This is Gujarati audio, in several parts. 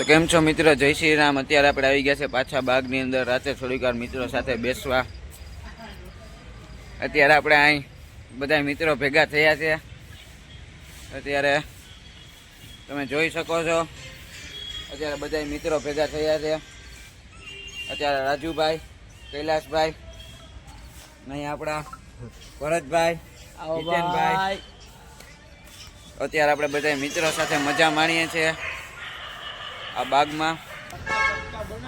તો કેમ છો મિત્રો? જય શ્રી રામ। અત્યારે આપણે આવી ગયા છે પાછા બાગની અંદર રાતે થોડીક વાર મિત્રો સાથે બેસવા। અત્યારે આપણે અહીં બધા મિત્રો ભેગા થયા છે। અત્યારે તમે જોઈ શકો છો, અત્યારે બધા મિત્રો ભેગા થયા છે। અત્યારે રાજુભાઈ, કૈલાશભાઈ, નહીં આપણા ભરતભાઈ, જીતેનભાઈ, અત્યારે આપણે બધા મિત્રો સાથે મજા માણીએ છીએ આ બાગમાં।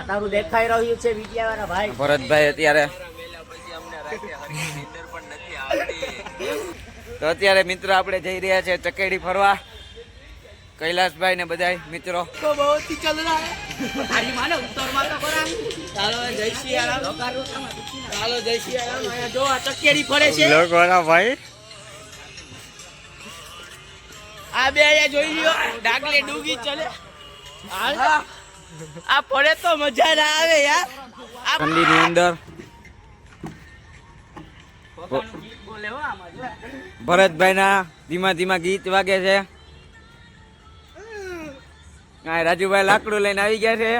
તારું દેખાઈ રહ્યું છે વિદ્યાવાળા ભાઈ ભરતભાઈ અત્યારે તો અત્યારે મિત્રો આપણે જઈ રહ્યા છે ચકેડી ફરવા, કૈલાશભાઈ ને બધા મિત્રો। તો બહુત ही चल रहा है આરી માને ઉત્તરમાં તો કરા। ચાલો જય શ્રી રામ, ચાલો જય શ્રી રામ। અહીંયા જો આ ચકેડી ફરે છે લોકોના ભાઈ, આ બે અહીંયા જોઈ લ્યો, ડાગલે ડૂગી ચલે। આ પડે તો મજા ના આવે યાર। ઠંડીની અંદર ભરતભાઈ ના ધીમા ધીમા ગીત વાગે છે। રાજુભાઈ લાકડું લઈને આવી ગયા છે।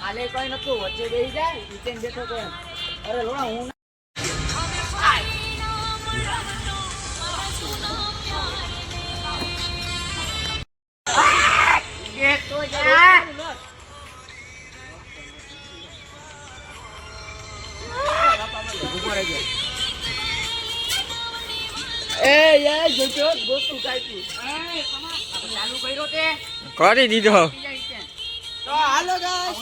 કાલે કઈ નતું, વચ્ચે બેસી જાય નીચે બેઠો તો અરે લોણા હું કરી દીધો। તો હાલો ગાઈસ,